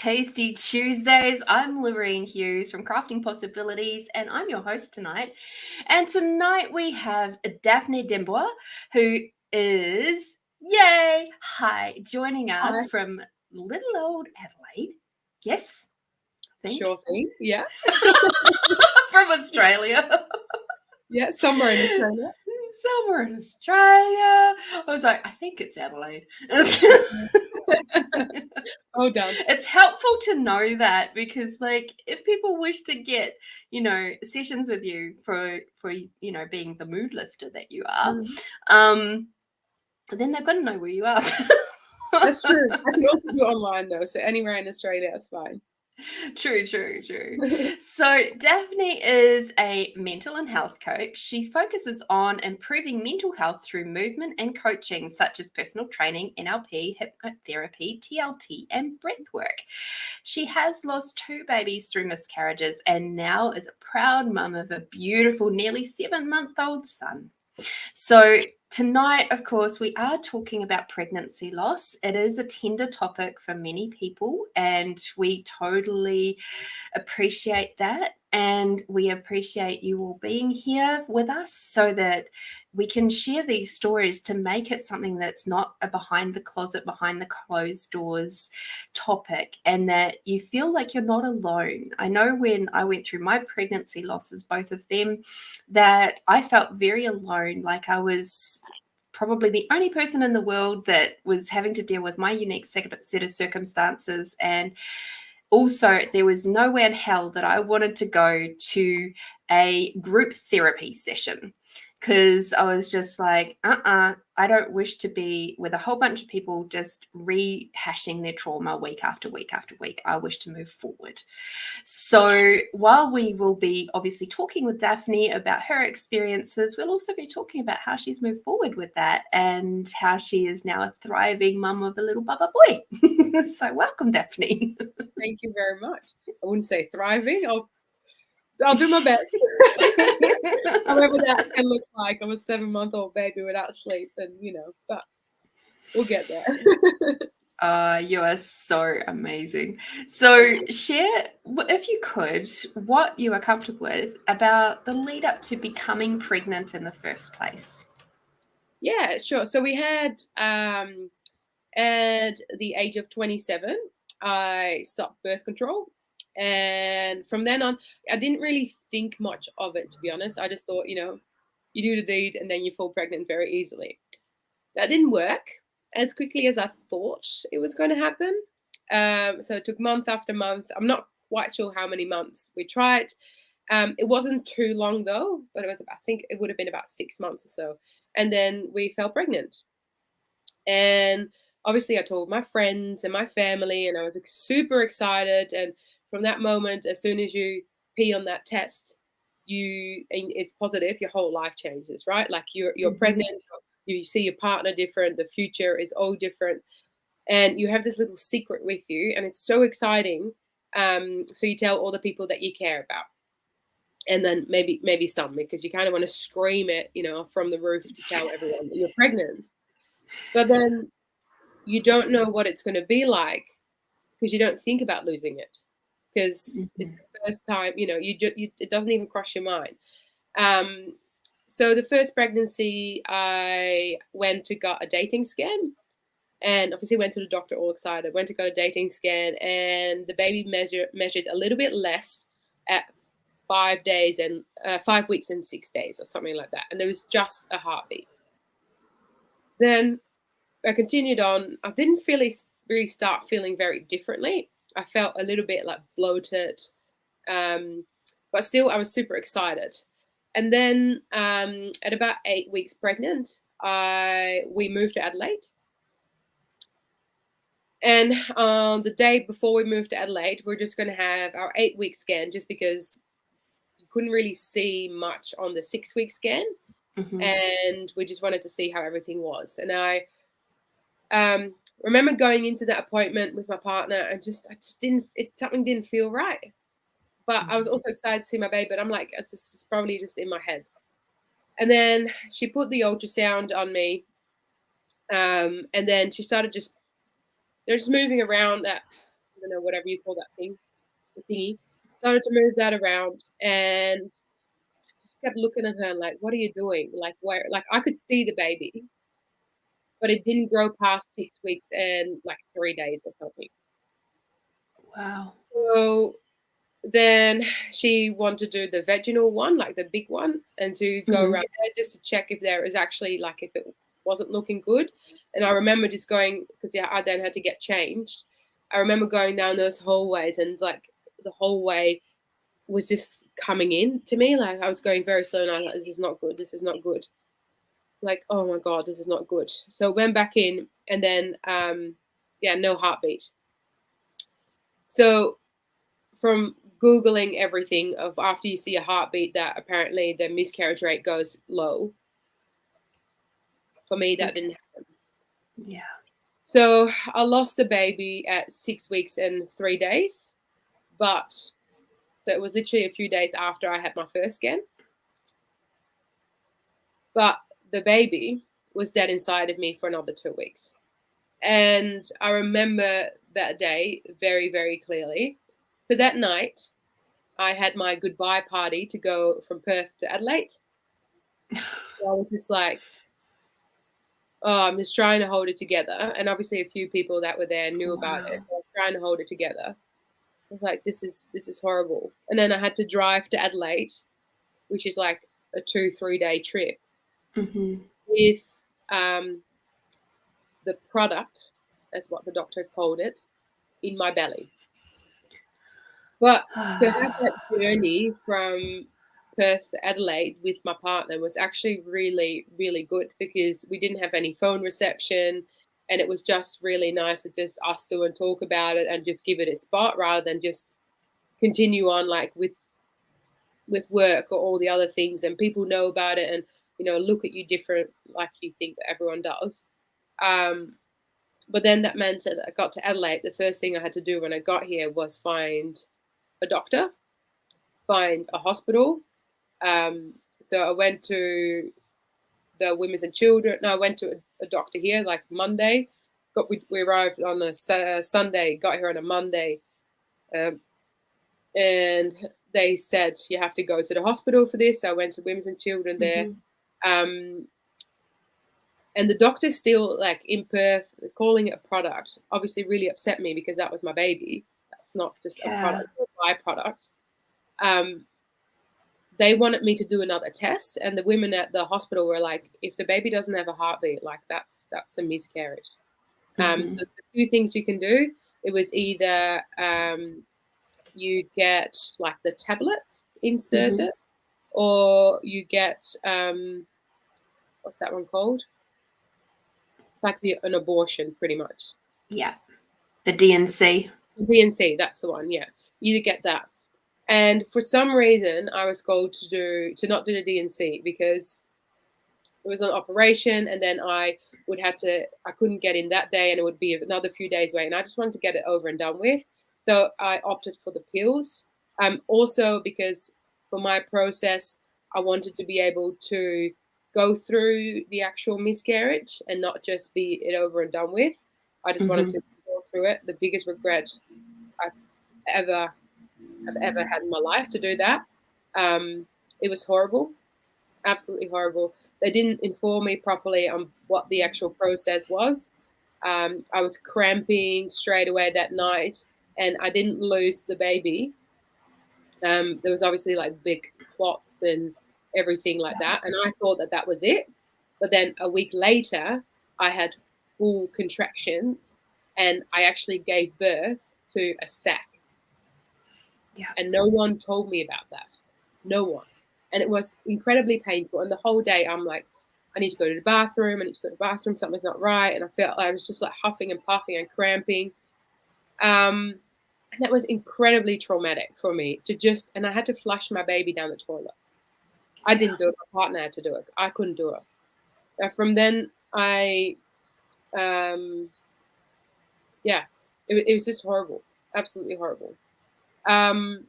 Tasty Tuesdays. I'm Lorene Hughes from Crafting Possibilities, and I'm your host tonight. And tonight we have Daphne Boer, who is, joining us Hi. from little old Adelaide. Yes, I think. Sure thing. Yeah. From Australia. Yeah. Somewhere in Australia. Somewhere in Australia. I was like, I think it's Adelaide. Oh, done. It's helpful to know that because, like, if people wish to get, sessions with you for being the mood lifter that you are, then they've got to know where you are. That's true. I can also do it online though, so anywhere in Australia is fine. True. So Daphne is a mental and health coach. She focuses on improving mental health through movement and coaching, such as personal training, NLP, hypnotherapy, TLT, and breathwork. She has lost 2 babies through miscarriages and now is a proud mum of a beautiful, nearly 7-month-old son. So tonight, of course, we are talking about pregnancy loss. It is a tender topic for many people, and we totally appreciate that. And we appreciate you all being here with us so that we can share these stories to make it something that's not a behind the closet, behind the closed doors topic, and that you feel like you're not alone. I know when I went through my pregnancy losses, both of them, that I felt very alone, like I was probably the only person in the world that was having to deal with my unique set of circumstances. And also, there was nowhere in hell that I wanted to go to a group therapy session because I was just like, I don't wish to be with a whole bunch of people just rehashing their trauma week after week after week. I wish to move forward. So while we will be obviously talking with Daphne about her experiences, we'll also be talking about how she's moved forward with that and how she is now a thriving mum of a little baba boy. So welcome, Daphne. Thank you very much. I wouldn't say thriving. I'll do my best. However that can look like. I'm a 7-month-old baby without sleep, and but we'll get there. You are so amazing. So share, if you could, what you are comfortable with about the lead up to becoming pregnant in the first place. Yeah, sure. So we had at the age of 27, I stopped birth control. And from then on, I didn't really think much of it, to be honest. I just thought, you do the deed and then you fall pregnant very easily. That didn't work as quickly as I thought it was going to happen. So it took month after month. I'm not quite sure how many months we tried. It wasn't too long though, but I think it would have been about 6 months or so. And then we fell pregnant. And obviously I told my friends and my family, and I was super excited. And from that moment, as soon as you pee on that test, and it's positive, your whole life changes, right? Like you're pregnant, you see your partner different, the future is all different, and you have this little secret with you, and it's so exciting. So you tell all the people that you care about, and then maybe some, because you kind of want to scream it, from the roof to tell everyone that you're pregnant. But then you don't know what it's going to be like because you don't think about losing it, because it's the first time, it doesn't even cross your mind. So the first pregnancy, I went to got a dating scan, and obviously went to the doctor all excited. Went to got a dating scan, and the baby measured a little bit less at 5 days and 5 weeks and 6 days or something like that, and there was just a heartbeat. Then I continued on. I didn't really start feeling very differently. I felt a little bit like bloated, but still I was super excited. And then at about 8 weeks pregnant, we moved to Adelaide. And the day before we moved to Adelaide, we're just going to have our 8-week scan, just because you couldn't really see much on the 6-week scan. And we just wanted to see how everything was. And I remember going into that appointment with my partner, and something didn't feel right. But I was also excited to see my baby, but I'm like, it's probably just in my head. And then she put the ultrasound on me, and then she started just moving around that I don't know, whatever you call that thing, the thingy. Started to move that around, and just kept looking at her like, "What are you doing? Like, where?" Like, I could see the baby, but it didn't grow past 6 weeks and like 3 days or something. Wow. So then she wanted to do the vaginal one, like the big one, and to go around there just to check if there was actually, like, if it wasn't looking good. And I remember just going, because I then had to get changed. I remember going down those hallways, and like the hallway was just coming in to me. Like, I was going very slow, and I was like, this is not good. This is not good. Like, oh my God, this is not good. So I went back in, and then, no heartbeat. So from Googling everything of after you see a heartbeat, that apparently the miscarriage rate goes low. For me, that didn't happen. Yeah. So I lost the baby at 6 weeks and 3 days. So it was literally a few days after I had my first scan. But the baby was dead inside of me for another 2 weeks. And I remember that day very, very clearly. So that night, I had my goodbye party to go from Perth to Adelaide. So I was just like, oh, I'm just trying to hold it together. And obviously a few people that were there knew about it. So I was trying to hold it together. I was like, this is horrible. And then I had to drive to Adelaide, which is like a 2-3 day trip, with the product, that's what the doctor called it, in my belly. But to have that journey from Perth to Adelaide with my partner was actually really, really good, because we didn't have any phone reception, and it was just really nice to just us two and talk about it and just give it a spot, rather than just continue on like with work or all the other things, and people know about it and, look at you different, like you think that everyone does. But then that meant that I got to Adelaide. The first thing I had to do when I got here was find a doctor, find a hospital. So I went to the Women's and Children. No, I went to a doctor here like Monday. We arrived on a Sunday, got here on a Monday, and they said you have to go to the hospital for this. So I went to Women's and Children there. And the doctor still, like in Perth, calling it a product, obviously really upset me, because that was my baby. That's not just a product, a byproduct. They wanted me to do another test, and the women at the hospital were like, if the baby doesn't have a heartbeat, like that's a miscarriage. So there's a few things you can do. It was either you get like the tablets inserted, or you get what's that one called? It's like an abortion, pretty much. Yeah, the DNC. DNC, that's the one. Yeah, you get that. And for some reason, I was told to not do the DNC, because it was an operation, and then I couldn't get in that day, and it would be another few days away, and I just wanted to get it over and done with. So I opted for the pills. Also because for my process, I wanted to be able to go through the actual miscarriage and not just be it over and done with. I just wanted to go through it. The biggest regret I've ever had in my life to do that. It was horrible, absolutely horrible. They didn't inform me properly on what the actual process was. I was cramping straight away that night, and I didn't lose the baby. There was obviously like big clots and everything like that, and I thought that was it. But then a week later, I had full contractions, and I actually gave birth to a sac. Yeah. And no one told me about that. No one. And it was incredibly painful. And the whole day I'm like, I need to go to the bathroom. Something's not right. And I felt like I was just like huffing and puffing and cramping. And that was incredibly traumatic for me and I had to flush my baby down the toilet. I didn't do it. My partner had to do it. I couldn't do it. From then it was just horrible. Absolutely horrible. I'm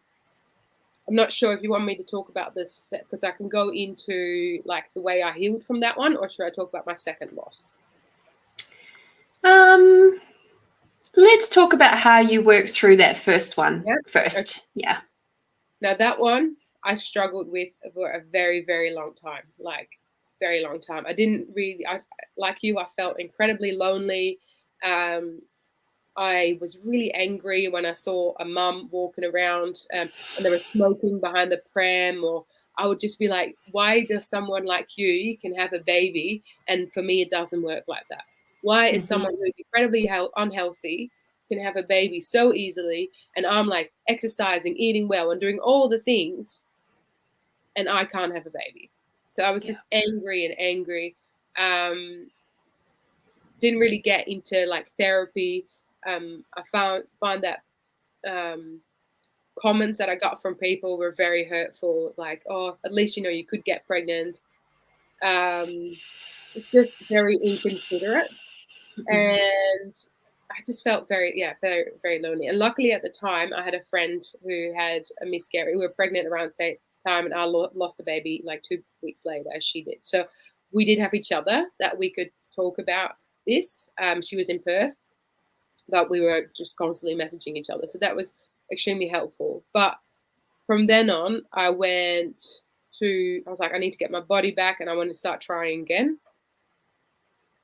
not sure if you want me to talk about this, because I can go into like the way I healed from that one, or should I talk about my second loss? Let's talk about how you worked through that first one first. Okay. Yeah. Now that one I struggled with for a very, very long time, like very long time. I didn't really, like you, I felt incredibly lonely. I was really angry when I saw a mum walking around and they were smoking behind the pram, or I would just be like, why does someone like you can have a baby and for me it doesn't work like that? Why is someone who's incredibly unhealthy can have a baby so easily and I'm like exercising, eating well and doing all the things and I can't have a baby? So I was just angry and angry. Didn't really get into like therapy. I find that comments that I got from people were very hurtful. Like, oh, at least you could get pregnant. It's just very inconsiderate, and I just felt very, very, very lonely. And luckily, at the time, I had a friend who had a miscarriage. We were pregnant around the same time, and I lost the baby like 2 weeks later, as she did. So we did have each other that we could talk about this. She was in Perth, but we were just constantly messaging each other. So that was extremely helpful. But from then on, I was like, I need to get my body back and I want to start trying again.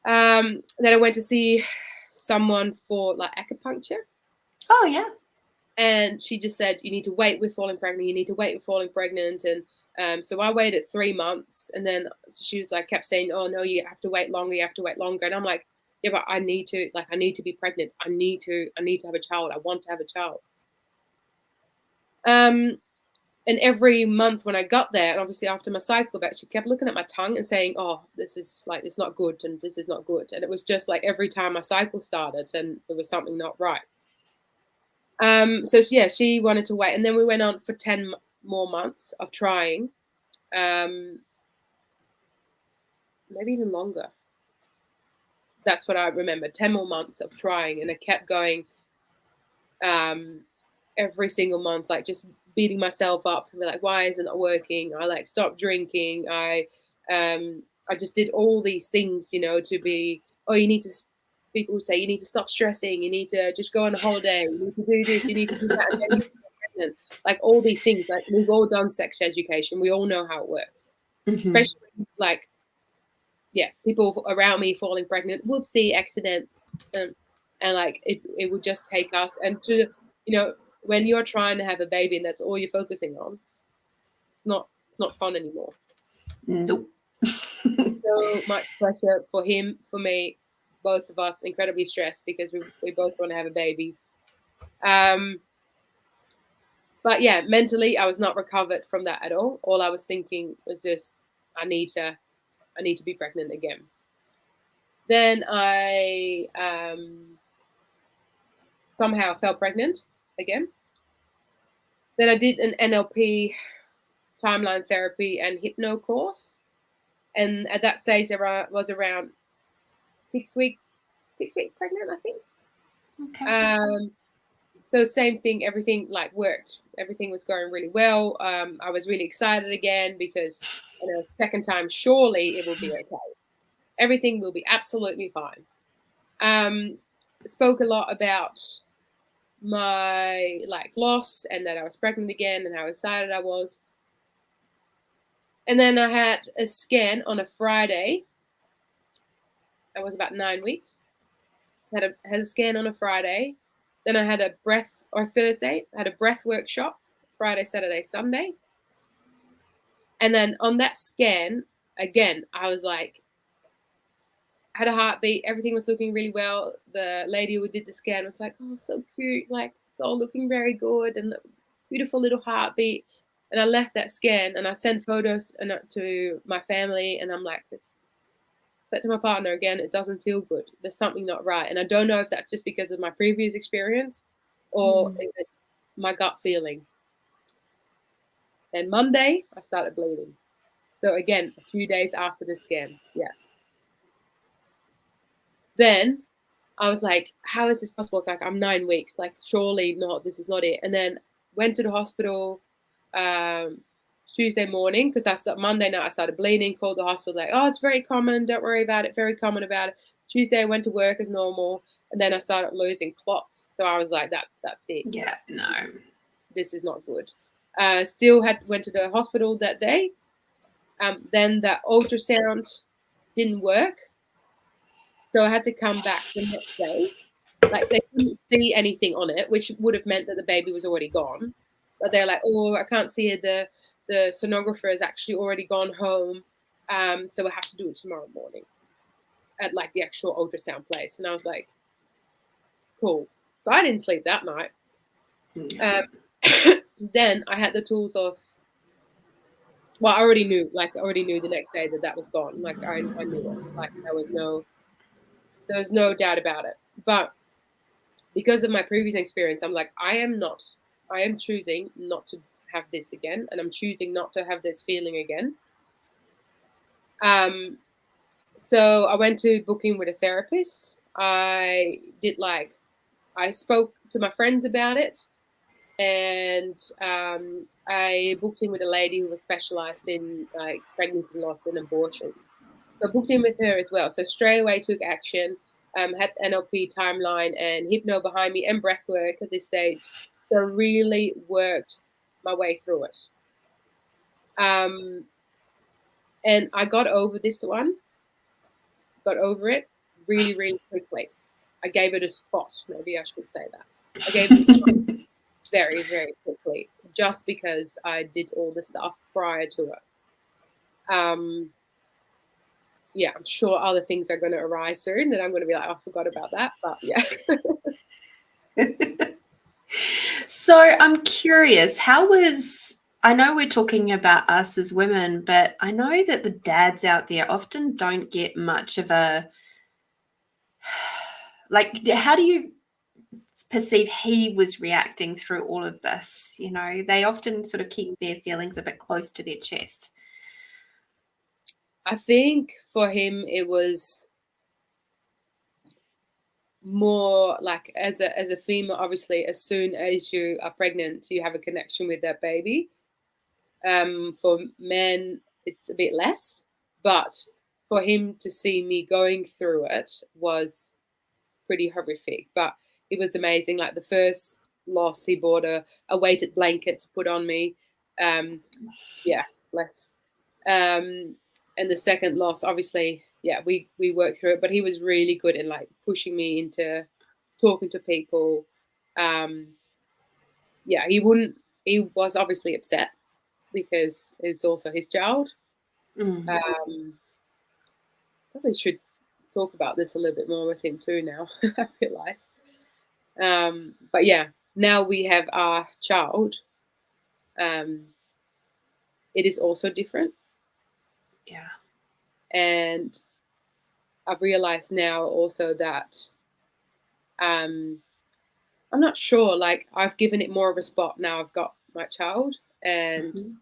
Then I went to see someone for like acupuncture. Oh, yeah. And she just said, you need to wait with falling pregnant. You need to wait with falling pregnant. And so I waited 3 months. And then she was like, kept saying, oh, no, you have to wait longer. You have to wait longer. And I'm like, yeah, but I need to be pregnant. I need to have a child. I want to have a child. And every month when I got there, and obviously after my cycle back, she kept looking at my tongue and saying, oh, this is like, it's not good. And this is not good. And it was just like every time my cycle started and there was something not right. So yeah, she wanted to wait. And then we went on for 10 more months of trying. Maybe even longer. That's what I remember. 10 more months of trying. And I kept going every single month, like just beating myself up and be like, why isn't it working? I like stopped drinking. I just did all these things, to be, people would say, you need to stop stressing. You need to just go on a holiday. You need to do this. You need to do that. And then you get pregnant. Like all these things, like we've all done sex education. We all know how it works, especially like, people around me falling pregnant, whoopsie, accident. And like, it would just take us and to, when you're trying to have a baby and that's all you're focusing on, it's not fun anymore. Nope. So much pressure for him, for me, both of us, incredibly stressed because we both want to have a baby. But yeah, mentally, I was not recovered from that at all. All I was thinking was just, I need to be pregnant again. Then I somehow fell pregnant again. Then I did an NLP, timeline therapy, and hypno course. And at that stage, I was around 6 weeks pregnant, I think. Okay. So same thing, everything like worked. Everything was going really well. I was really excited again because second time, surely it will be okay. Everything will be absolutely fine. Spoke a lot about my loss and that I was pregnant again and how excited I was. And then I had a scan on a Friday. I was about 9 weeks. Had a scan on a Friday. Then I had Thursday, I had a breath workshop, Friday, Saturday, Sunday. And then on that scan, again, I was like, had a heartbeat. Everything was looking really well. The lady who did the scan was like, oh, so cute. Like, it's all looking very good and beautiful little heartbeat. And I left that scan and I sent photos to my family. And I'm like, said to my partner again, it doesn't feel good. There's something not right. And I don't know if that's just because of my previous experience or if it's my gut feeling. Then Monday, I started bleeding. So again, a few days after the scan. Yeah. Then I was like, how is this possible? Like, I'm 9 weeks. Like, surely not. This is not it. And then went to the hospital Tuesday morning because Monday night I started bleeding. Called the hospital like, oh, it's very common. Don't worry about it. Very common about it. Tuesday I went to work as normal. And then I started losing clots. So I was like, that's it. Yeah, no. This is not good. Still went to the hospital that day. Then the ultrasound didn't work. So I had to come back the next day. Like, they couldn't see anything on it, which would have meant that the baby was already gone. But they're like, oh, I can't see it. The sonographer has actually already gone home. So we have to do it tomorrow morning at like the actual ultrasound place. And I was like, cool. But I didn't sleep that night. Then I had the tools of, well, I already knew the next day that was gone. Like, I knew it. Like, there was no doubt about it. But because of my previous experience, I'm like, I am choosing not to have this again, and I'm choosing not to have this feeling again. So I went to booking with a therapist. I spoke to my friends about it, and I booked in with a lady who was specialized in like pregnancy loss and abortion. So I booked in with her as well. So straight away took action. Had NLP timeline and hypno behind me and breath work at this stage. So really worked my way through it. And I got over this one. Got over it really, really quickly. I gave it a spot. Maybe I should say that. I gave it a spot very, very quickly, just because I did all the stuff prior to it. Yeah, I'm sure other things are going to arise soon that I'm going to be like, I forgot about that. But yeah. So I'm curious, I know we're talking about us as women, but I know that the dads out there often don't get much of a, like, how do you perceive he was reacting through all of this? You know, they often sort of keep their feelings a bit close to their chest. I think for him it was more like, as a female, obviously, as soon as you are pregnant, you have a connection with that baby. For men, it's a bit less, but for him to see me going through it was pretty horrific. But it was amazing. Like, the first loss, he bought a weighted blanket to put on me. Yeah, less. And the second loss, obviously, yeah, we worked through it, but he was really good in like pushing me into talking to people. Yeah, he was obviously upset because it's also his child. Probably should talk about this a little bit more with him too now, I realize. But yeah, now we have our child. It is also different. Yeah. And I've realized now also that I'm not sure, like, I've given it more of a spot now I've got my child, and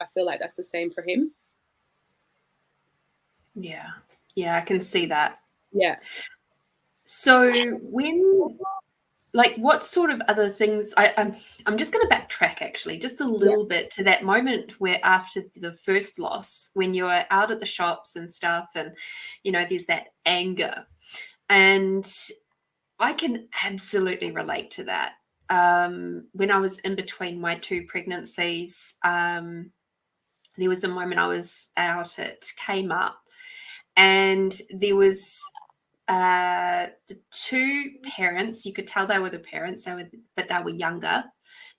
I feel like that's the same for him. Yeah. Yeah, I can see that. Yeah. So what sort of other things, I'm just going to backtrack actually just a little bit to that moment where after the first loss, when you're out at the shops and stuff, and there's that anger, and I can absolutely relate to that. When I was in between my two pregnancies, there was a moment I was out at Kmart, and there was the two parents. You could tell they were the parents, but they were younger.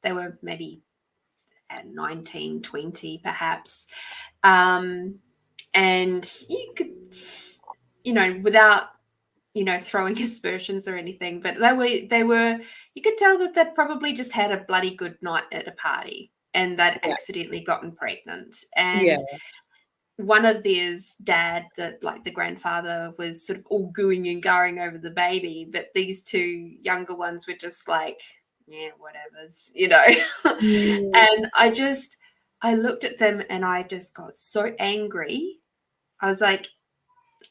They were maybe at 19, 20 perhaps. And you could, without, throwing aspersions or anything, but they were, you could tell that they'd probably just had a bloody good night at a party, and they'd accidentally gotten pregnant. And one of theirs dad, the grandfather, was sort of all gooing and garring over the baby, but these two younger ones were just like, yeah, whatever's, And I looked at them and I just got so angry. I was like,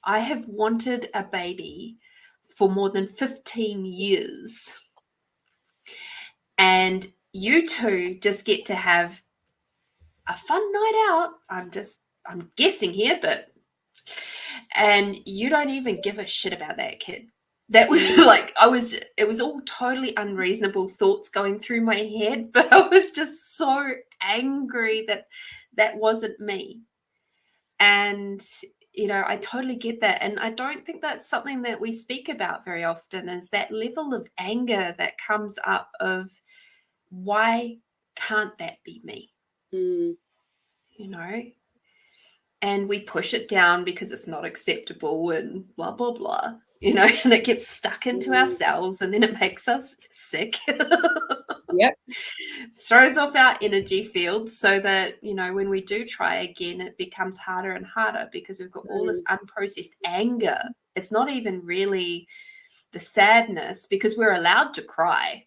I have wanted a baby for more than 15 years. And you two just get to have a fun night out. I'm guessing here, and you don't even give a shit about that kid. That was like, it was all totally unreasonable thoughts going through my head, but I was just so angry that that wasn't me. And, I totally get that. And I don't think that's something that we speak about very often, is that level of anger that comes up of, why can't that be me? And we push it down because it's not acceptable and blah, blah, blah, and it gets stuck into our cells, and then it makes us sick. Yep. Throws off our energy field, so that, when we do try again, it becomes harder and harder because we've got all this unprocessed anger. It's not even really the sadness, because we're allowed to cry,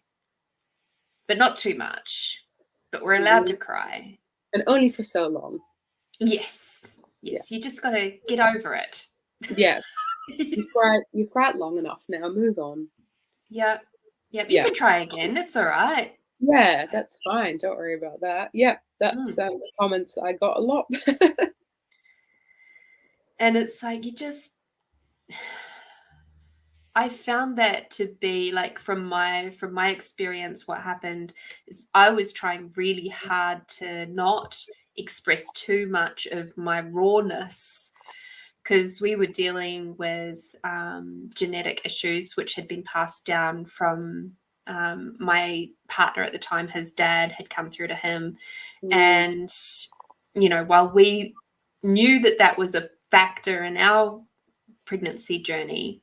but not too much. But we're allowed to cry. And only for so long. Yes. Yeah. You just got to get over it. Yeah. You've cried long enough now. Move on. Yep. You can try again. It's all right. Yeah, that's fine. Don't worry about that. Yeah, that's the comments I got a lot. And it's like, I found that to be like, from my experience, what happened is I was trying really hard to not express too much of my rawness, because we were dealing with genetic issues which had been passed down from my partner at the time. His dad had come through to him. And, while we knew that that was a factor in our pregnancy journey,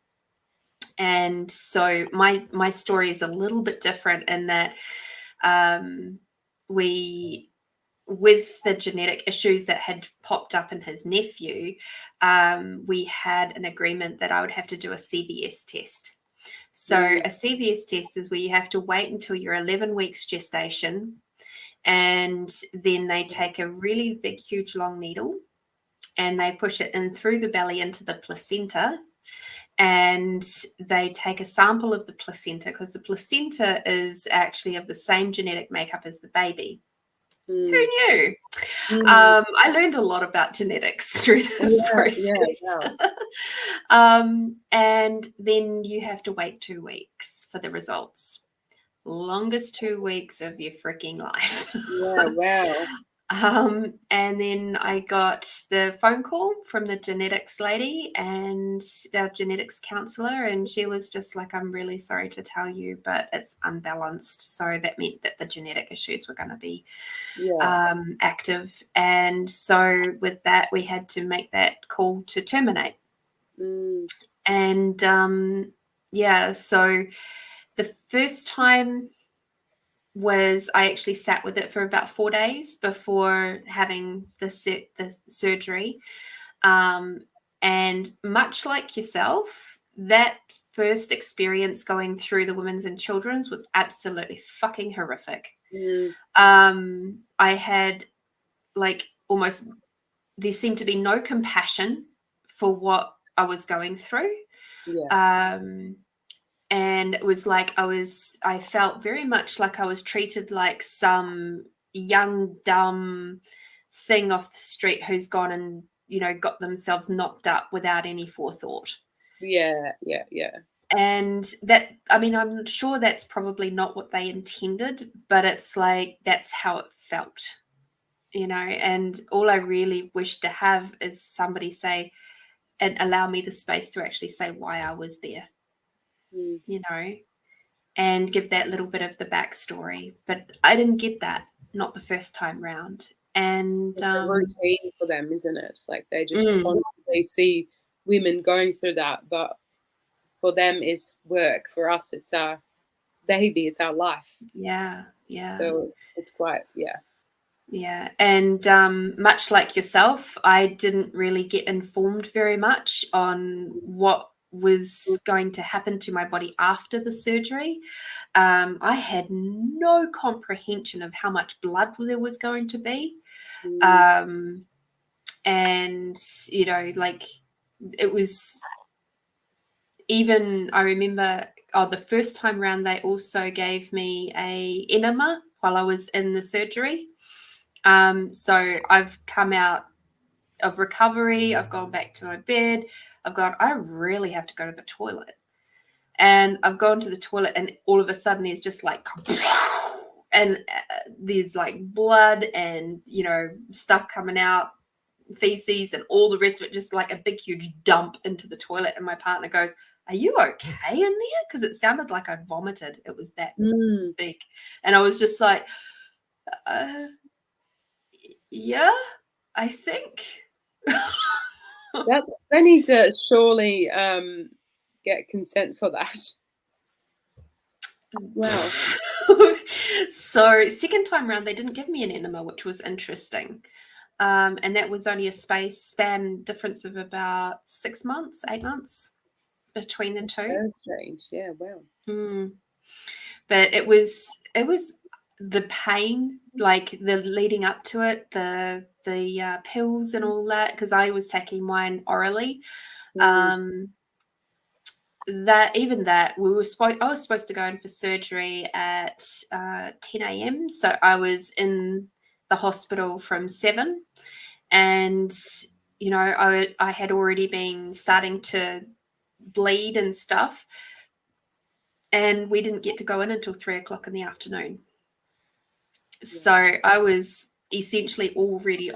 and so my story is a little bit different in that with the genetic issues that had popped up in his nephew, we had an agreement that I would have to do a CVS test. So a CVS test is where you have to wait until you're 11 weeks gestation, and then they take a really big, huge, long needle and they push it in through the belly into the placenta, and they take a sample of the placenta, because the placenta is actually of the same genetic makeup as the baby. Who knew? I learned a lot about genetics through this process. And then you have to wait 2 weeks for the results. Longest 2 weeks of your freaking life. Yeah, wow. And then I got the phone call from the genetics lady and our genetics counselor, and she was just like, I'm really sorry to tell you, but it's unbalanced. So that meant that the genetic issues were going to be active. And so with that, we had to make that call to terminate. And so the first time was I actually sat with it for about 4 days before having the surgery. And much like yourself, that first experience going through the women's and children's was absolutely fucking horrific. I had like almost, there seemed to be no compassion for what I was going through. And it was like I felt very much like I was treated like some young, dumb thing off the street who's gone and, got themselves knocked up without any forethought. Yeah. And that, I'm sure that's probably not what they intended, but it's like, that's how it felt, and all I really wish to have is somebody say and allow me the space to actually say why I was there. And give that little bit of the backstory. But I didn't get that, not the first time round. And it's a routine for them, isn't it? Like they just constantly see women going through that, but for them it's work. For us, it's our baby, it's our life. Yeah. So it's quite, Yeah. And much like yourself, I didn't really get informed very much on what was going to happen to my body after the surgery. I had no comprehension of how much blood there was going to be. And, like it was, even I remember, the first time around, they also gave me a enema while I was in the surgery. So I've come out of recovery. I've gone back to my bed. I really have to go to the toilet. And I've gone to the toilet, and all of a sudden there's just like, and there's like blood and, you know, stuff coming out, feces and all the rest of it, just like a big huge dump into the toilet. And my partner goes, "Are you okay in there?" Because it sounded like I'd vomited. It was that big. And I was just like, yeah, I think. They need to surely get consent for that. Wow. So second time around, they didn't give me an enema, which was interesting. And that was only a span difference of about 6 months, 8 months between the two. Very strange. Yeah, wow. But it was the pain, like the leading up to it, the pills and all that, because I was taking mine orally. That we were I was supposed to go in for surgery at 10 a.m. So I was in the hospital from 7, and you know, I had already been starting to bleed and stuff, and we didn't get to go in until 3 o'clock in the afternoon. So I was essentially already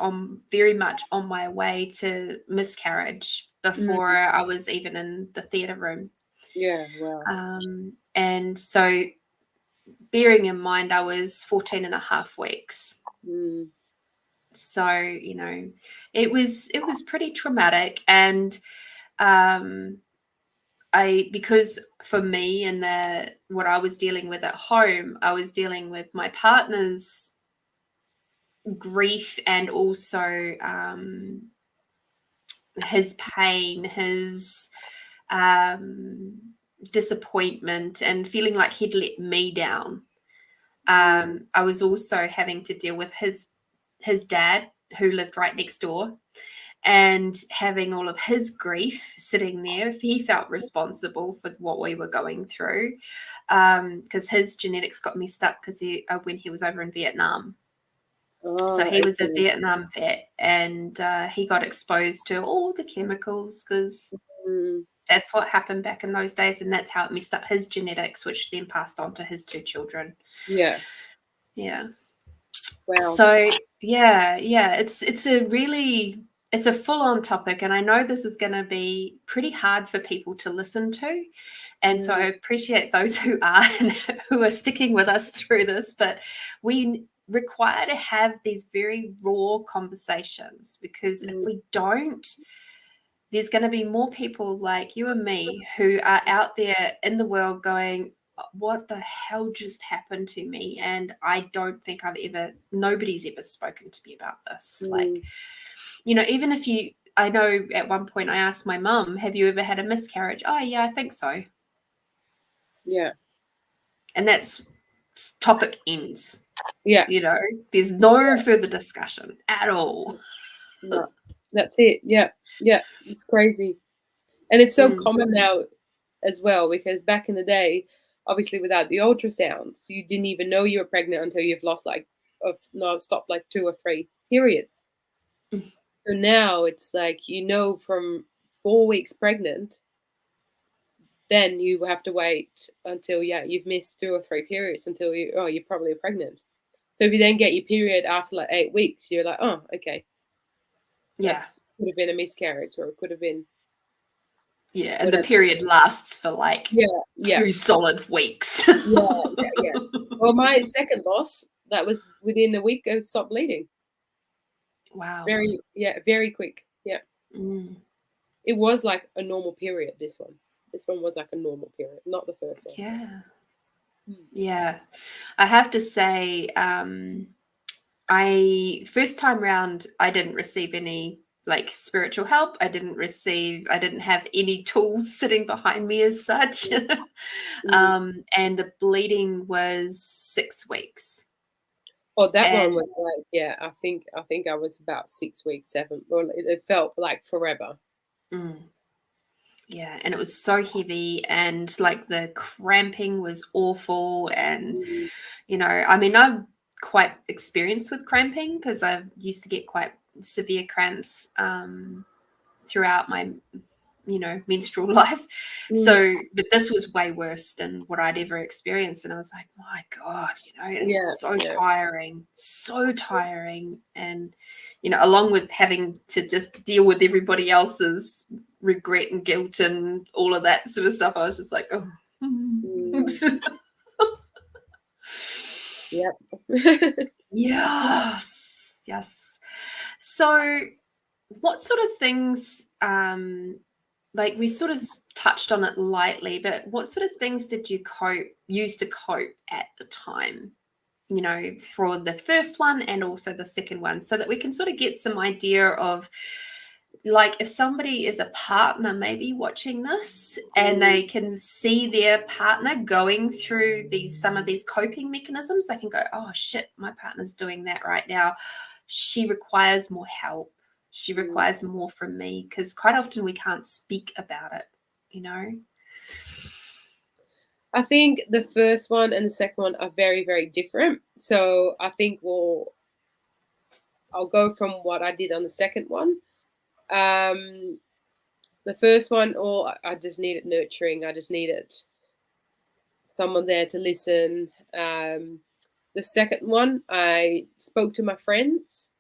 very much on my way to miscarriage before I was even in the theatre room. Yeah, wow. And so bearing in mind I was 14 and a half weeks. So, you know, it was pretty traumatic. And because for me and what I was dealing with at home, I was dealing with my partner's grief and also his pain, his disappointment, and feeling like he'd let me down. I was also having to deal with his dad, who lived right next door, and having all of his grief sitting there. He felt responsible for what we were going through, because his genetics got messed up because when he was over in Vietnam. So he was a Vietnam vet, and he got exposed to all the chemicals because that's what happened back in those days, and that's how it messed up his genetics, which then passed on to his 2 children. Yeah. Wow. So it's a full-on topic, and I know this is going to be pretty hard for people to listen to, and so I appreciate those who are and who are sticking with us through this. But we require to have these very raw conversations, because if we don't, there's going to be more people like you and me who are out there in the world going, what the hell just happened to me? And I don't think nobody's ever spoken to me about this. Like, you know, even if I know at one point I asked my mum, have you ever had a miscarriage? Oh yeah, I think so. Yeah. And that's topic ends. Yeah. You know, there's no further discussion at all. No, that's it. Yeah. Yeah. It's crazy. And it's so common now as well, because back in the day, obviously without the ultrasounds, you didn't even know you were pregnant until you've lost stopped like 2 or 3 periods. So now it's like, you know, from 4 weeks pregnant, then you have to wait until you've missed 2 or 3 periods until you're probably pregnant. So if you then get your period after like 8 weeks, you're like, oh, okay. Yes. Could have been a miscarriage, or it could have been. Yeah, and the period lasts for like 2 solid weeks. Yeah. Well, my second loss, that was within a week, I stopped bleeding. Wow. Very quick. Yeah. It was like a normal period, this one. This one was like a normal period, not the first one. Yeah. Yeah. I have to say, first time round, I didn't receive any like spiritual help. I didn't have any tools sitting behind me as such. And the bleeding was 6 weeks. Oh, that one was like, I think I was about 6 weeks, 7. Well, it felt like forever. Yeah, and it was so heavy, and like the cramping was awful. And you know, I mean, I'm quite experienced with cramping because I used to get quite severe cramps throughout my menstrual life. So, but this was way worse than what I'd ever experienced. And I was like, my God, it was so tiring. And, along with having to just deal with everybody else's regret and guilt and all of that sort of stuff, I was just like, oh. Yep. Yes. So what sort of things, like we sort of touched on it lightly, but what sort of things did you use to cope at the time, for the first one and also the second one, so that we can sort of get some idea of, like, if somebody is a partner maybe watching this and they can see their partner going through some of these coping mechanisms, they can go, oh shit, my partner's doing that right now. She requires more help. She requires more from me, because quite often we can't speak about it, I think the first one and the second one are very, very different. So I think I'll go from what I did on the second one. The first one, I just needed nurturing. I just needed someone there to listen. The second one, I spoke to my friends,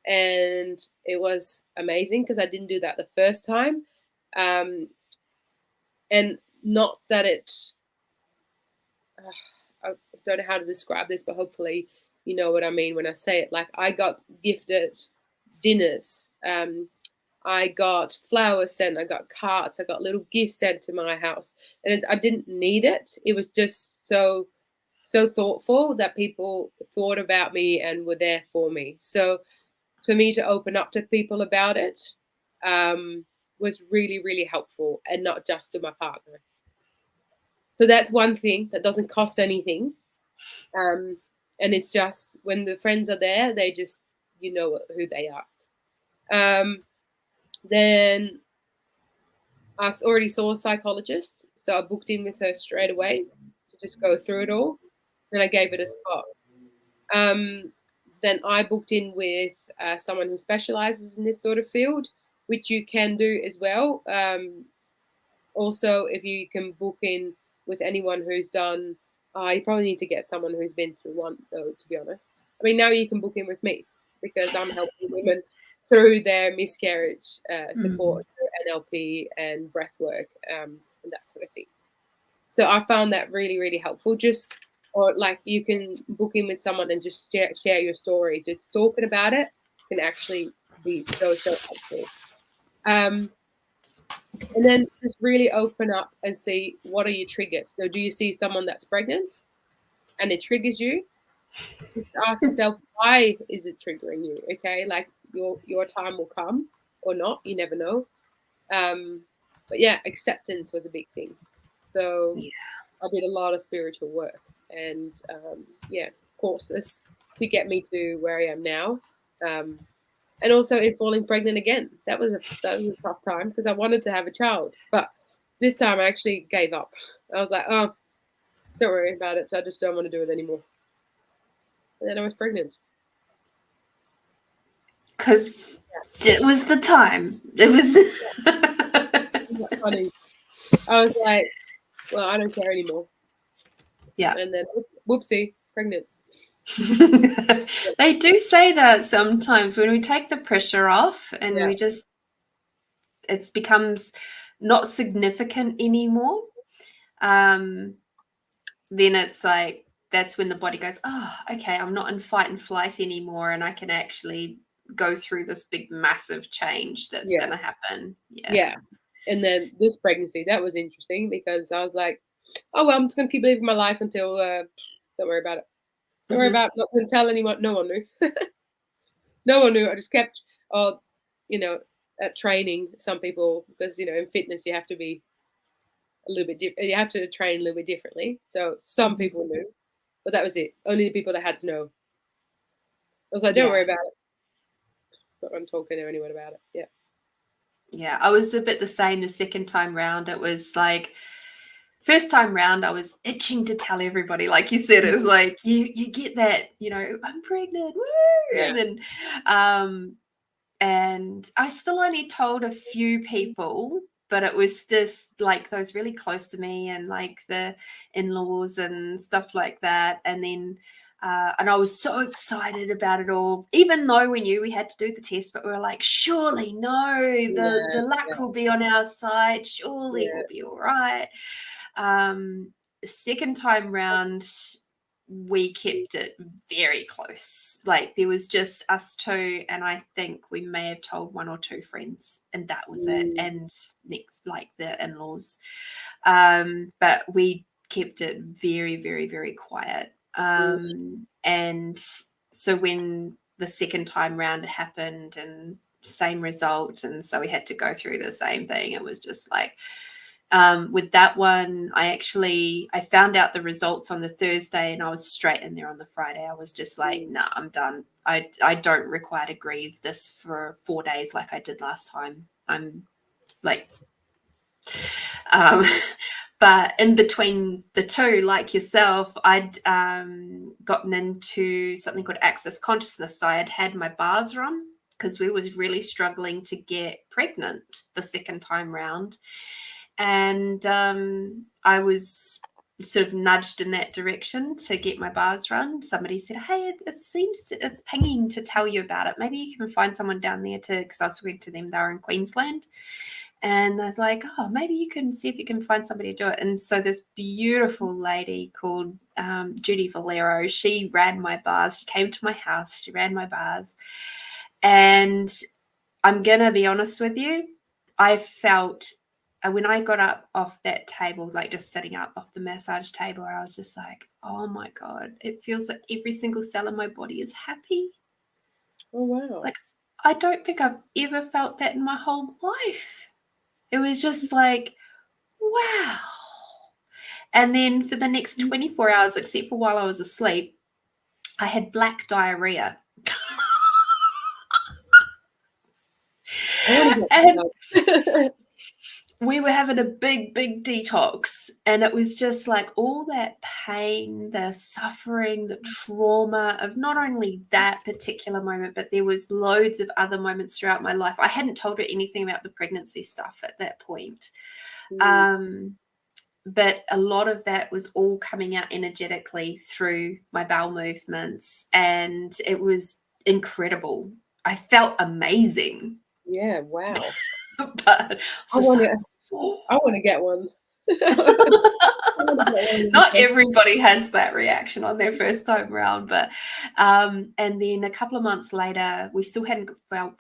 and it was amazing because I didn't do that the first time. And not that I don't know how to describe this, but hopefully you know what I mean when I say it. Like, I got gifted dinners. I got flowers sent. I got cards. I got little gifts sent to my house, and I didn't need it. It was just so thoughtful that people thought about me and were there for me. So for me to open up to people about it was really, really helpful, and not just to my partner. So that's one thing that doesn't cost anything. And it's just when the friends are there, they just, who they are. Then I already saw a psychologist, so I booked in with her straight away to just go through it all. Then I gave it a spot. Then I booked in with someone who specializes in this sort of field, which you can do as well. Also, if you can book in with anyone who's done, you probably need to get someone who's been through one, though, to be honest. I mean, now you can book in with me because I'm helping women through their miscarriage support, through NLP and breathwork and that sort of thing. So I found that really, really helpful. Or like, you can book in with someone and just share your story. Just talking about it can actually be so helpful. And then just really open up and see, what are your triggers? So do you see someone that's pregnant and it triggers you? Just ask yourself, why is it triggering you? Okay, like your time will come or not. You never know. But yeah, acceptance was a big thing. So I did a lot of spiritual work and courses to get me to where I am now. And also in falling pregnant again. That was a tough time because I wanted to have a child. But this time I actually gave up. I was like, oh, don't worry about it. So I just don't want to do it anymore. And then I was pregnant. Because it was the time. It was funny. I was like, well, I don't care anymore. Yeah. And then, whoopsie, pregnant. They do say that sometimes when we take the pressure off and we just, it becomes not significant anymore. Then it's like, that's when the body goes, oh, okay, I'm not in fight and flight anymore, and I can actually go through this big, massive change that's going to happen. Yeah. And then this pregnancy, that was interesting because I was like, oh, well, I'm just going to keep living my life until, don't worry about it. Don't worry about it. Not going to tell anyone. No one knew. No one knew. I just kept, at training, some people, because, in fitness, you have to be a little bit different. You have to train a little bit differently. So some people knew, but that was it. Only the people that had to know. I was like, don't worry about it. Not going to talk to anyone about it. Yeah. Yeah, I was a bit the same the second time round. It was like, first time round, I was itching to tell everybody. Like you said, it was like, you get that, I'm pregnant. Woo! Yeah. And then, and I still only told a few people but it was just like those really close to me and like the in-laws and stuff like that. And then and I was so excited about it all, even though we knew we had to do the test, but we were like, surely the luck will be on our side. Surely we'll be all right. The second time round, we kept it very close. Like there was just us two, and I think we may have told one or two friends, and that was it. And next, like the in-laws, but we kept it very, very, very quiet. And so when the second time round happened, and same result, and so we had to go through the same thing, it was just like, with that one, I found out the results on the Thursday, and I was straight in there on the Friday. I was just like, nah, I'm done. I don't require to grieve this for 4 days like I did last time. I'm like, but in between the two, like yourself, I'd gotten into something called access consciousness. So I had my bars run because we was really struggling to get pregnant the second time round. And I was sort of nudged in that direction to get my bars run. Somebody said, hey, it seems it's pinging to tell you about it. Maybe you can find someone down there because I was talking to them. They were in Queensland. And I was like, oh, maybe you can see if you can find somebody to do it. And so this beautiful lady called Judy Valero, she ran my bars. She came to my house. She ran my bars. And I'm going to be honest with you, I felt when I got up off that table, like just sitting up off the massage table, I was just like, oh my God, it feels like every single cell in my body is happy. Oh, wow. Like, I don't think I've ever felt that in my whole life. It was just like, wow. And then for the next 24 hours, except for while I was asleep, I had black diarrhea. And we were having a big, big detox, and it was just like all that pain, the suffering, the trauma of not only that particular moment, but there was loads of other moments throughout my life. I hadn't told her anything about the pregnancy stuff at that point. But a lot of that was all coming out energetically through my bowel movements, and it was incredible. I felt amazing. Yeah, wow. But I want to get one. Not everybody has that reaction on their first time around, but and then a couple of months later, we still hadn't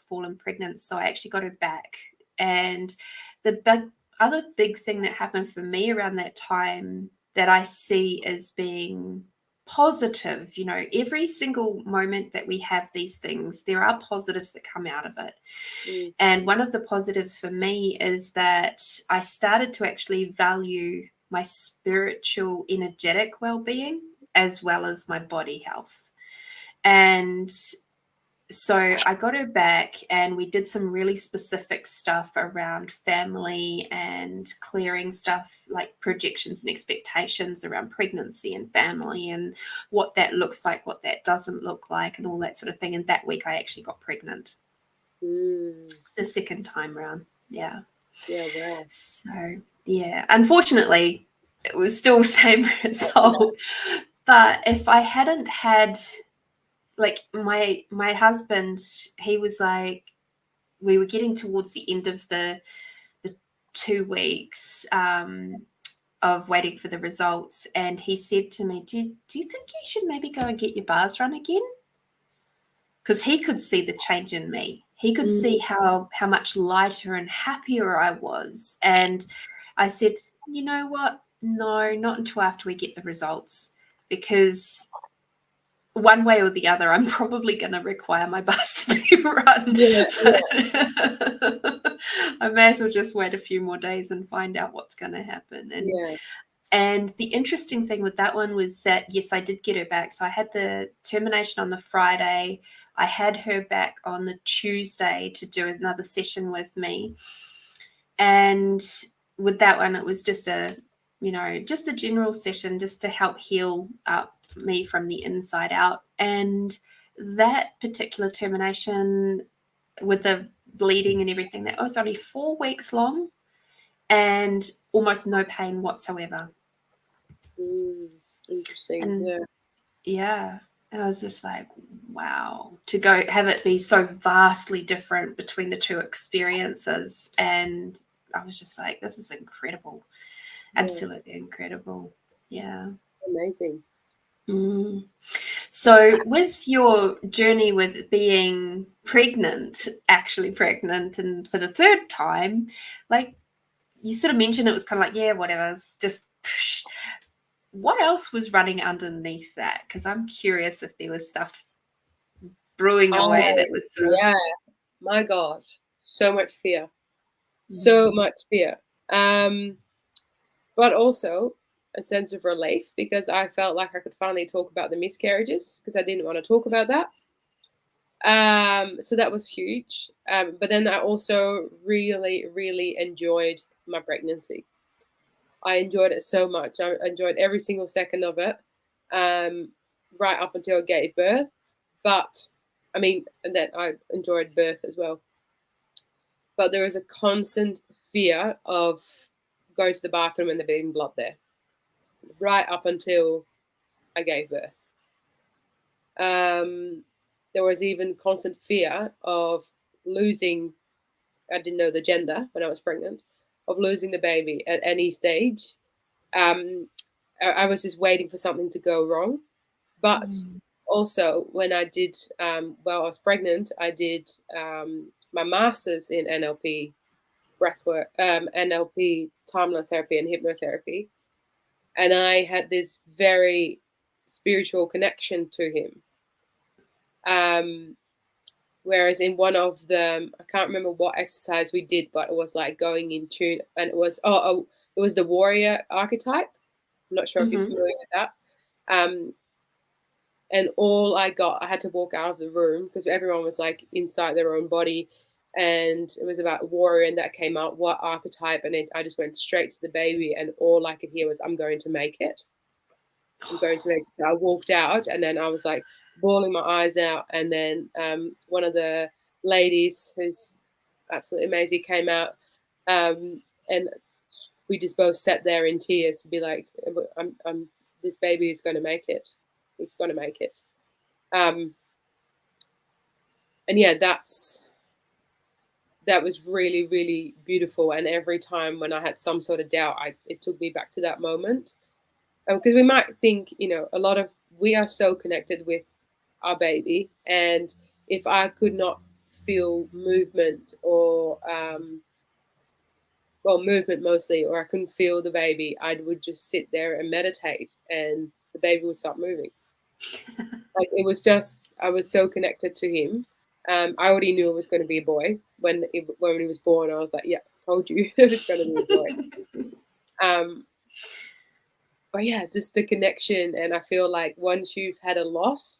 fallen pregnant, so I actually got her back. And the other big thing that happened for me around that time that I see as being positive, every single moment that we have these things, there are positives that come out of it. And one of the positives for me is that I started to actually value my spiritual, energetic well-being as well as my body health. And so I got her back, and we did some really specific stuff around family and clearing stuff like projections and expectations around pregnancy and family and what that looks like, what that doesn't look like, and all that sort of thing. And that week I actually got pregnant the second time round. Yeah. Yeah, wow. So, yeah, unfortunately, it was still same result. But if I hadn't had, like, my husband, he was like, we were getting towards the end of the 2 weeks of waiting for the results, and he said to me, do you think you should maybe go and get your bars run again? Because he could see the change in me. He could see how much lighter and happier I was. And I said, you know what? No, not until after we get the results, because one way or the other, I'm probably going to require my bus to be run. Yeah. I may as well just wait a few more days and find out what's going to happen. And the interesting thing with that one was that, yes, I did get her back. So I had the termination on the Friday. I had her back on the Tuesday to do another session with me. And with that one, it was just a general session just to help heal up me from the inside out. And that particular termination with the bleeding and everything, that was only 4 weeks long. and almost no pain whatsoever. Interesting. And yeah, and I was just like, wow, to go have it be so vastly different between the two experiences. And I was just like, this is incredible. Absolutely incredible. Yeah. Amazing. So with your journey with being pregnant, actually pregnant, and for the third time, like you sort of mentioned, it was kind of like, yeah, whatever, it's just what else was running underneath that? Because I'm curious if there was stuff brewing away that was sort of... My God, so much fear. So much fear. But also a sense of relief, because I felt like I could finally talk about the miscarriages, because I didn't want to talk about that. So that was huge. But then I also really, really enjoyed my pregnancy. I enjoyed it so much. I enjoyed every single second of it, right up until I gave birth. But I mean, and then I enjoyed birth as well. But there was a constant fear of going to the bathroom and there being blood there, right up until I gave birth. There was even constant fear of losing, I didn't know the gender when I was pregnant, of losing the baby at any stage. I was just waiting for something to go wrong. But also when I did, while I was pregnant, I did my master's in NLP, breathwork, NLP, timeline therapy and hypnotherapy. And I had this very spiritual connection to him. Whereas in one of them, I can't remember what exercise we did, but it was like going in tune, and it was it was the warrior archetype. I'm not sure if you're familiar with that. And all I had to walk out of the room because everyone was like inside their own body, and it was about warrior, and that came out what archetype, and I just went straight to the baby, and all I could hear was, "I'm going to make it. I'm going to make it." So I walked out, and then I was like bawling my eyes out, and then one of the ladies who's absolutely amazing came out, and we just both sat there in tears to be like, I'm this baby is going to make it. He's going to make it. And yeah, that was really, really beautiful. And every time when I had some sort of doubt, it took me back to that moment. Because we might think, we are so connected with our baby, and if I could not feel movement or movement mostly, or I couldn't feel the baby, I would just sit there and meditate, and the baby would start moving. Like it was just, I was so connected to him. I already knew it was going to be a boy when he was born. I was like, yeah, told you it was going to be a boy. But yeah, just the connection. And I feel like once you've had a loss,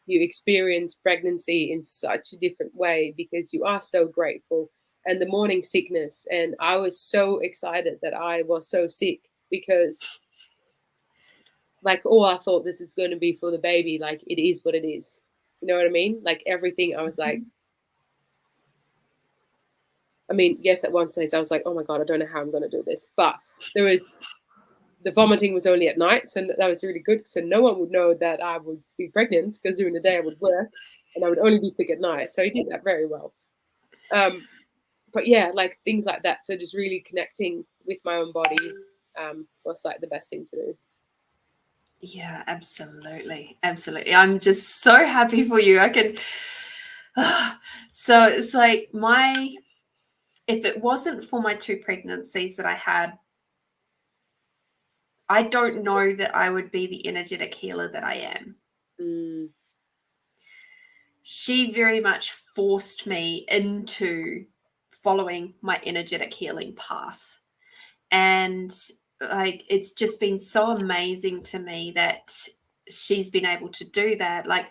you experience pregnancy in such a different way because you are so grateful. And the morning sickness. And I was so excited that I was so sick because like, I thought this is going to be for the baby. Like it is what it is. You know what I mean? Like everything, I was like, I mean, yes, at one stage I was like, oh my God, I don't know how I'm going to do this. But the vomiting was only at night. So that was really good. So no one would know that I would be pregnant because during the day I would work and I would only be sick at night. So he did that very well. But yeah, like things like that. So just really connecting with my own body was like the best thing to do. Yeah, absolutely. Absolutely. I'm just so happy for you. I can... So it's like if it wasn't for my 2 pregnancies that I had, I don't know that I would be the energetic healer that I am. She very much forced me into following my energetic healing path. And like, it's just been so amazing to me that she's been able to do that. Like,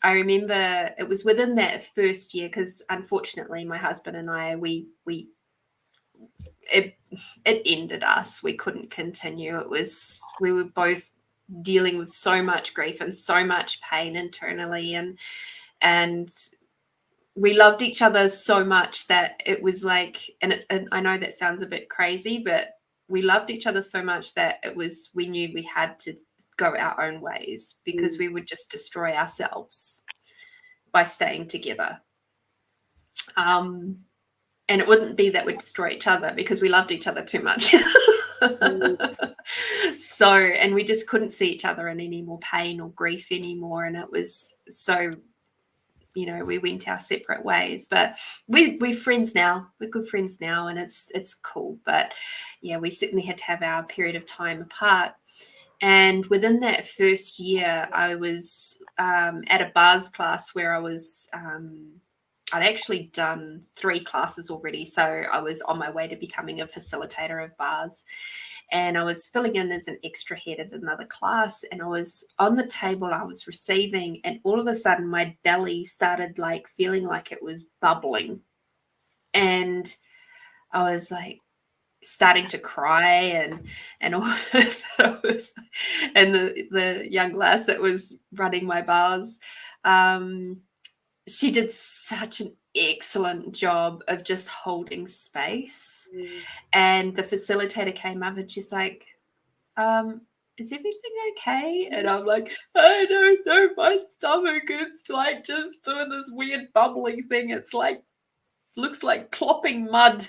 I remember it was within that first year, because unfortunately my husband and I, it ended us. We couldn't continue. We were both dealing with so much grief and so much pain internally, and we loved each other so much that it was like, and I know that sounds a bit crazy, but we loved each other so much that we knew we had to go our own ways, because we would just destroy ourselves by staying together. And it wouldn't be that we'd destroy each other, because we loved each other too much. So, and we just couldn't see each other in any more pain or grief anymore. And it was so, you know, we went our separate ways, but we're friends now. We're good friends now, and it's cool. But yeah, we certainly had to have our period of time apart. And within that first year, I was at a bars class where I was, I'd actually done 3 classes already. So I was on my way to becoming a facilitator of bars. And I was filling in as an extra head at another class, and I was on the table, I was receiving, and all of a sudden my belly started like feeling like it was bubbling. And I was like starting to cry and all this. And the young lass that was running my bars, she did such an excellent job of just holding space. And the facilitator came up and she's like, is everything okay? And I'm like, I don't know, my stomach is like just doing this weird bubbling thing. It's like, looks like clopping mud.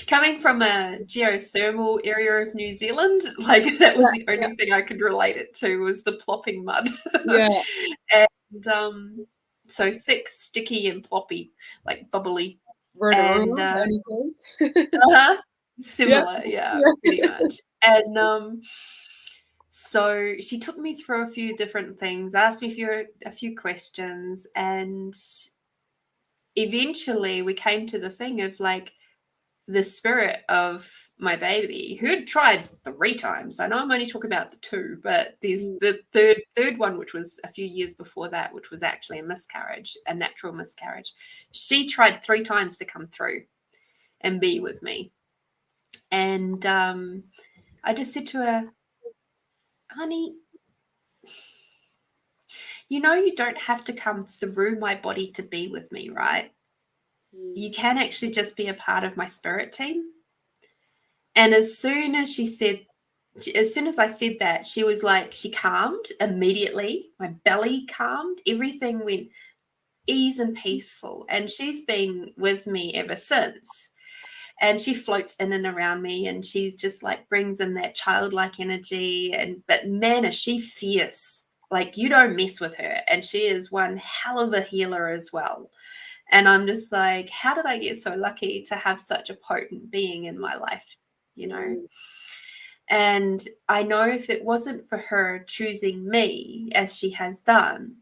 Coming from a geothermal area of New Zealand, like that was the only thing I could relate it to, was the plopping mud. Yeah. And so thick, sticky, and ploppy, like bubbly. And similar, yeah, pretty much. And so she took me through a few different things, asked me a few questions, and eventually we came to the thing of like the spirit of my baby, who had tried 3 times. I know I'm only talking about the 2, but there's the third one, which was a few years before that, which was actually a miscarriage, a natural miscarriage. She tried 3 times to come through and be with me. And I just said to her, honey, you know, you don't have to come through my body to be with me, right? You can actually just be a part of my spirit team. And as soon as I said that, she was like, she calmed immediately. My belly calmed. Everything went ease and peaceful. And she's been with me ever since. And she floats in and around me, and she's just like brings in that childlike energy. But man, is she fierce. Like, you don't mess with her. And she is one hell of a healer as well. And I'm just like, how did I get so lucky to have such a potent being in my life, you know? And I know if it wasn't for her choosing me as she has done,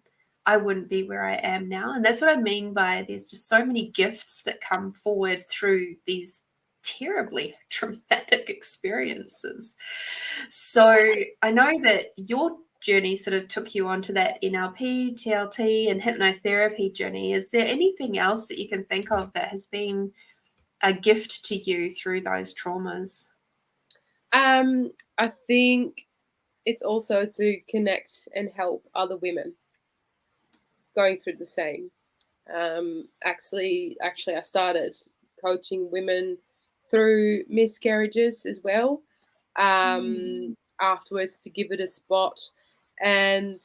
I wouldn't be where I am now. And that's what I mean by there's just so many gifts that come forward through these terribly traumatic experiences. So I know that your journey sort of took you onto that NLP, TLT, and hypnotherapy journey. Is there anything else that you can think of that has been a gift to you through those traumas? I think it's also to connect and help other women going through the same. Actually, I started coaching women through miscarriages as well. Afterwards, to give it a spot, and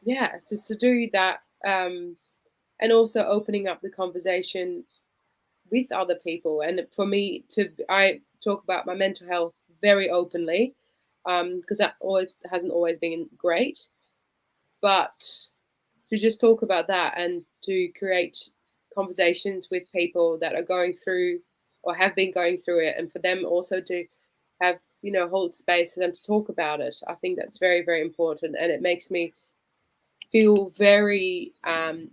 yeah, just to do that, and also opening up the conversation with other people. And for me, I talk about my mental health very openly, because that hasn't always been great, but to just talk about that and to create conversations with people that are going through or have been going through it, and for them also to have, hold space for them to talk about it. I think that's very, very important, and it makes me feel very,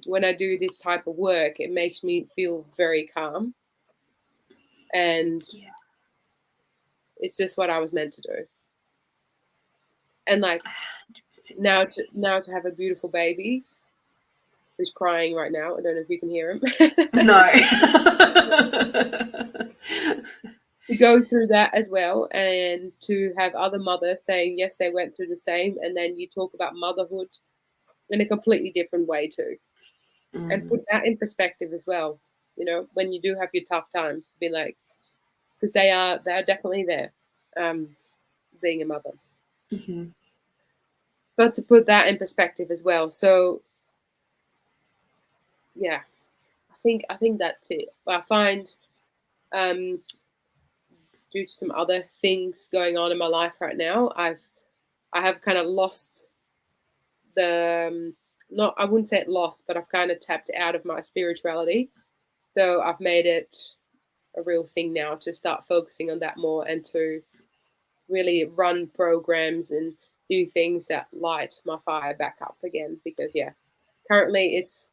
when I do this type of work, it makes me feel very calm, and it's just what I was meant to do. And like now to have a beautiful baby who's crying right now. I don't know if you can hear him. No. To go through that as well, and to have other mothers saying yes, they went through the same, and then you talk about motherhood in a completely different way too. And put that in perspective as well. You know, when you do have your tough times, to be like, because they're definitely there, being a mother. Mm-hmm. But to put that in perspective as well. So yeah, I think that's it. I find due to some other things going on in my life right now, I have kind of lost the not, I wouldn't say it lost, but I've kind of tapped out of my spirituality. So I've made it a real thing now to start focusing on that more and to really run programs and do things that light my fire back up again. Because currently it's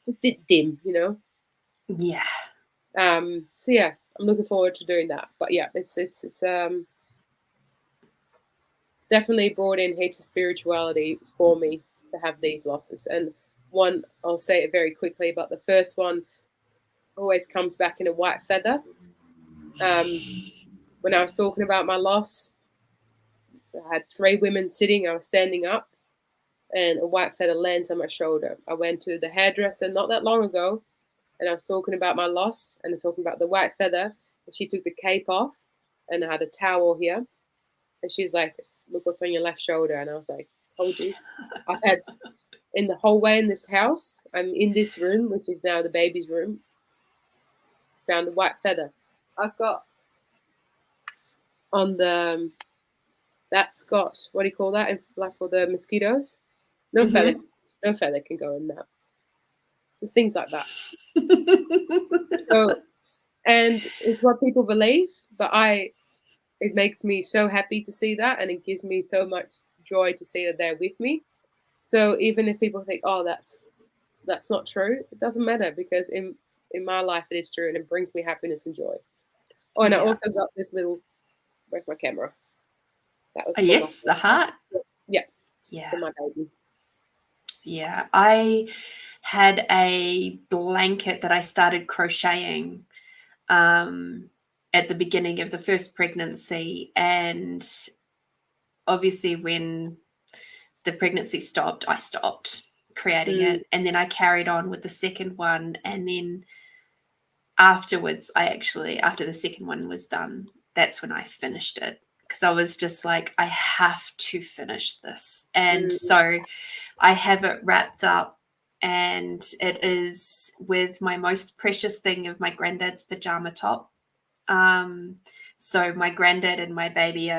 just dim, you know. Yeah. So yeah, I'm looking forward to doing that. But yeah, it's definitely brought in heaps of spirituality for me to have these losses. And one, I'll say it very quickly, but the first one always comes back in a white feather. When I was talking about my loss, I had 3 women sitting, I was standing up, and a white feather lands on my shoulder. I went to the hairdresser not that long ago, and I was talking about my loss and talking about the white feather, and she took the cape off, and I had a towel here, and she's like, "Look what's on your left shoulder," and I was like, "Told you." I've had in the hallway in this house, I'm in this room, which is now the baby's room, found a white feather. I've got on the that's got, what do you call that? Like for the mosquitoes, no feather, no feather can go in that. Just things like that. So, and it's what people believe, but it makes me so happy to see that, and it gives me so much joy to see that they're with me. So even if people think, "Oh, that's not true," it doesn't matter, because in my life it is true, and it brings me happiness and joy. Oh, and I also got this little. Where's my camera? That was yes, the heart. Yeah. Yeah. For my baby. Yeah. I had a blanket that I started crocheting at the beginning of the first pregnancy. And obviously when the pregnancy stopped, I stopped creating it. And then I carried on with the second one. And then afterwards, after the second one was done, that's when I finished it. Because I was just like, I have to finish this. And so I have it wrapped up, and it is with my most precious thing of my granddad's pajama top. So my granddad and my baby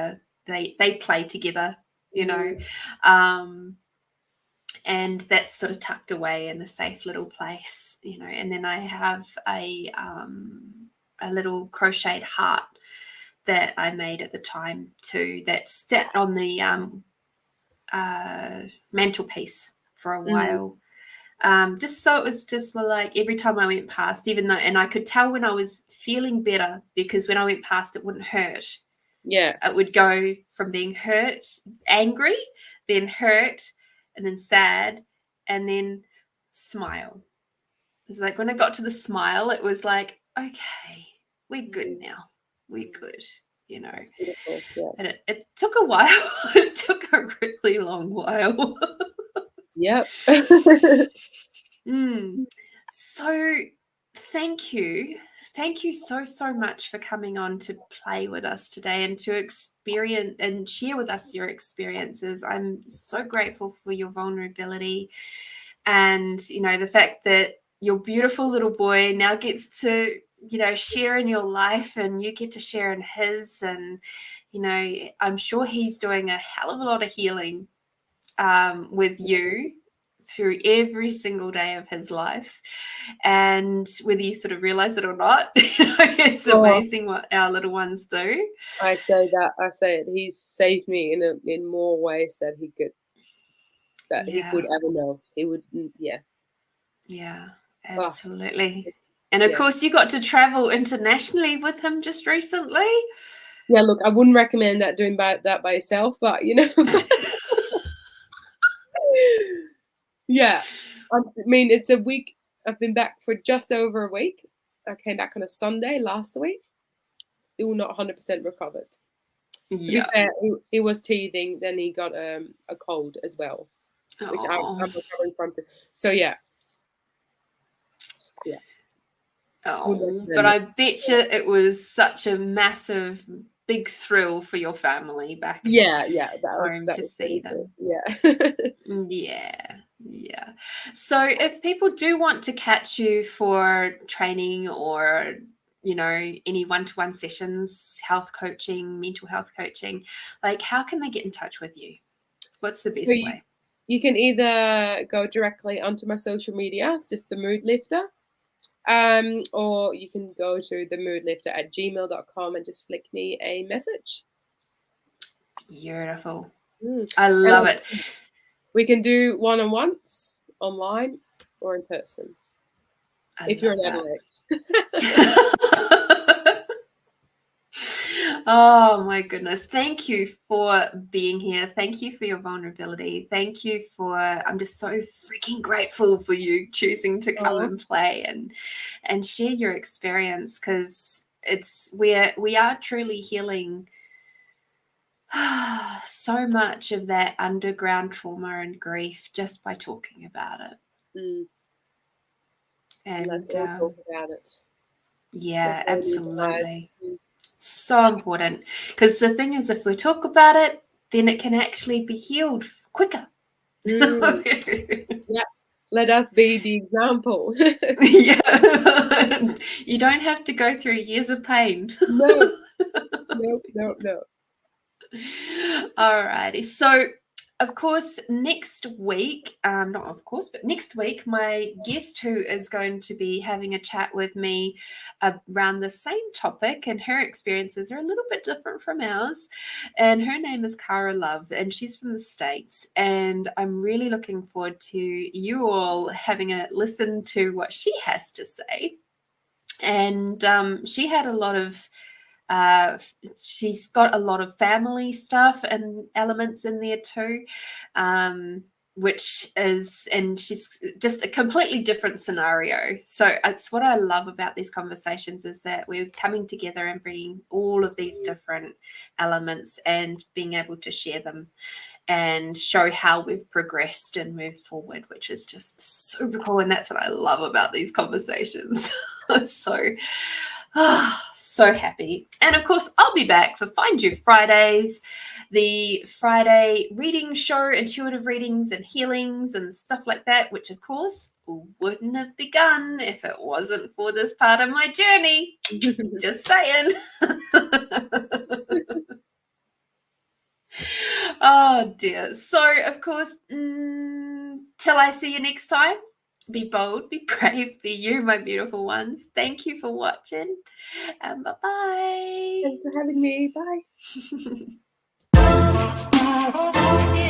they play together, you know. And that's sort of tucked away in a safe little place, you know. And then I have a little crocheted heart that I made at the time too, that sat on the mantelpiece for a while. Just so it was just like every time I went past, even though, and I could tell when I was feeling better, because when I went past, it wouldn't hurt. Yeah. It would go from being hurt, angry, then hurt, and then sad, and then smile. It's like when I got to the smile, it was like, okay, we're good now. We're good, you know. Beautiful, yeah. And it took a while. It took a really long while. Yep. So thank you. Thank you so much for coming on to play with us today and to experience and share with us your experiences. I'm so grateful for your vulnerability, and, you know, the fact that your beautiful little boy now gets to, you know, share in your life, and you get to share in his. And, you know, I'm sure he's doing a hell of a lot of healing with you through every single day of his life. And whether you sort of realize it or not, it's amazing what our little ones do. I say it. He's saved me in more ways than he could ever know. He would, Yeah, absolutely. And of course, you got to travel internationally with him just recently. Yeah, look, I wouldn't recommend doing that by yourself, but you know. Yeah, I mean, it's a week. I've been back for just over a week. I came back on a Sunday last week. Still not 100% recovered. Yeah. To be fair, he was teething. Then he got a cold as well. which I'm Oh, recovering from. So yeah. oh, but I bet you it was such a massive, big thrill for your family back Yeah, home that to was see pretty cool. them. Yeah. Yeah. So if people do want to catch you for training or, any one-to-one sessions, health coaching, mental health coaching, like how can they get in touch with you? What's the So best way? you can either go directly onto my social media, it's just the Mood Lifter, or you can go to themoodlifter@gmail.com and just flick me a message. Beautiful. Mm. I love it. We can do one-on-ones online or in person. If you're in Adelaide. Oh my goodness. Thank you for being here. Thank you for your vulnerability. Thank you I'm just so freaking grateful for you choosing to come and play and share your experience, because we are truly healing so much of that underground trauma and grief just by talking about it. And let's all talk about it. Yeah, absolutely. So important, because the thing is, if we talk about it, then it can actually be healed quicker. Yeah, let us be the example. Yeah. You don't have to go through years of pain. No. Alrighty. So, of course, next week, not of course, but next week, my guest who is going to be having a chat with me around the same topic, and her experiences are a little bit different from ours. And her name is Cara Love, and she's from the States. And I'm really looking forward to you all having a listen to what she has to say. And she had a lot of she's got a lot of family stuff and elements in there too, and she's just a completely different scenario. So it's what I love about these conversations, is that we're coming together and bringing all of these different elements and being able to share them and show how we've progressed and moved forward, which is just super cool. And that's what I love about these conversations. So happy. And of course, I'll be back for Find You Fridays, the Friday reading show, intuitive readings and healings and stuff like that, which of course wouldn't have begun if it wasn't for this part of my journey. Just saying. Oh dear. So of course, till I see you next time, be bold, be brave, be you, my beautiful ones. Thank you for watching, and bye-bye. Thanks for having me. Bye.